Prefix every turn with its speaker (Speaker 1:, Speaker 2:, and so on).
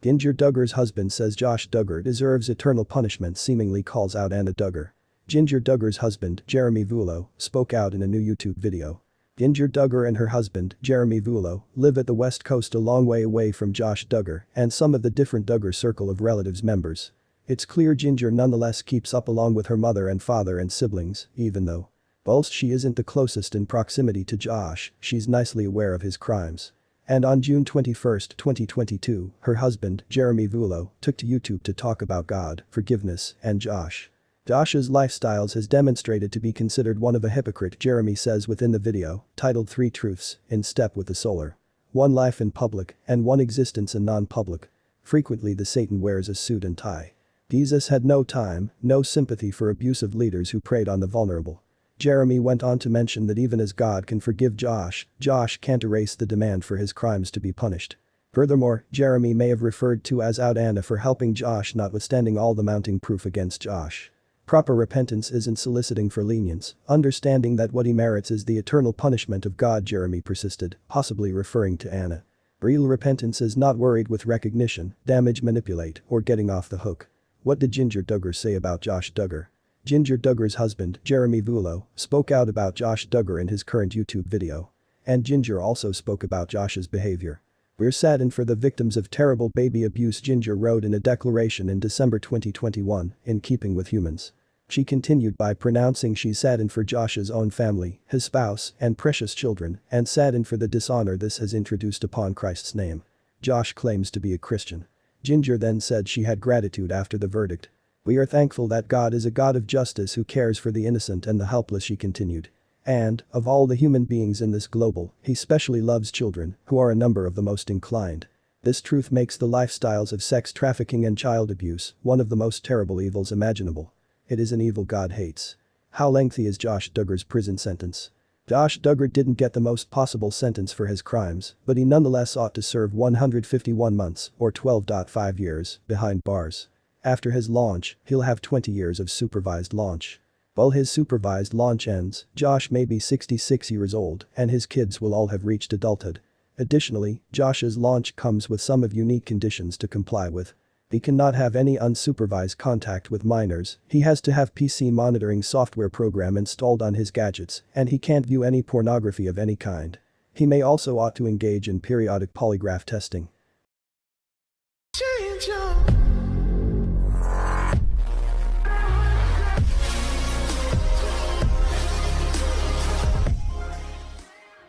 Speaker 1: Jinger Duggar's husband says Josh Duggar deserves eternal punishment, seemingly calls out Anna Duggar. Jinger Duggar's husband, Jeremy Vulo, spoke out in a new YouTube video. Jinger Duggar and her husband, Jeremy Vulo, live at the west coast a long way away from Josh Duggar and some of the different Duggar circle of relatives members. It's clear Jinger nonetheless keeps up along with her mother and father and siblings, even though, whilst she isn't the closest in proximity to Josh, she's nicely aware of his crimes. And on June 21, 2022, her husband, Jeremy Vulo, took to YouTube to talk about God, forgiveness, and Josh. Josh's lifestyles has demonstrated to be considered one of a hypocrite, Jeremy says within the video, titled 3 Truths, in Step with the Solar. 1 life in public, and 1 existence in non-public. Frequently the Satan wears a suit and tie. Jesus had no time, no sympathy for abusive leaders who preyed on the vulnerable. Jeremy went on to mention that even as God can forgive Josh, Josh can't erase the demand for his crimes to be punished. Furthermore, Jeremy may have referred to as out Anna for helping Josh, notwithstanding all the mounting proof against Josh. Proper repentance isn't soliciting for lenience, understanding that what he merits is the eternal punishment of God, Jeremy persisted, possibly referring to Anna. Real repentance is not worried with recognition, damage, manipulate, or getting off the hook. What did Jinger Duggar say about Josh Duggar? Jinger Duggar's husband, Jeremy Vulo, spoke out about Josh Duggar in his current YouTube video. And Jinger also spoke about Josh's behavior. "We're saddened for the victims of terrible baby abuse," Jinger wrote in a declaration in December 2021, in keeping with humans. She continued by pronouncing she's saddened for Josh's own family, his spouse, and precious children, and saddened for the dishonor this has introduced upon Christ's name. Josh claims to be a Christian. Jinger then said she had gratitude after the verdict. "We are thankful that God is a God of justice who cares for the innocent and the helpless," she continued. And, of all the human beings in this global, he specially loves children, who are a number of the most inclined. This truth makes the lifestyles of sex trafficking and child abuse one of the most terrible evils imaginable. It is an evil God hates. How lengthy is Josh Duggar's prison sentence? Josh Duggar didn't get the most possible sentence for his crimes, but he nonetheless ought to serve 151 months, or 12.5 years, behind bars. After his launch, he'll have 20 years of supervised launch. While his supervised launch ends, Josh may be 66 years old and his kids will all have reached adulthood. Additionally, Josh's launch comes with some of unique conditions to comply with. He cannot have any unsupervised contact with minors, he has to have PC monitoring software program installed on his gadgets, and he can't view any pornography of any kind. He may also ought to engage in periodic polygraph testing.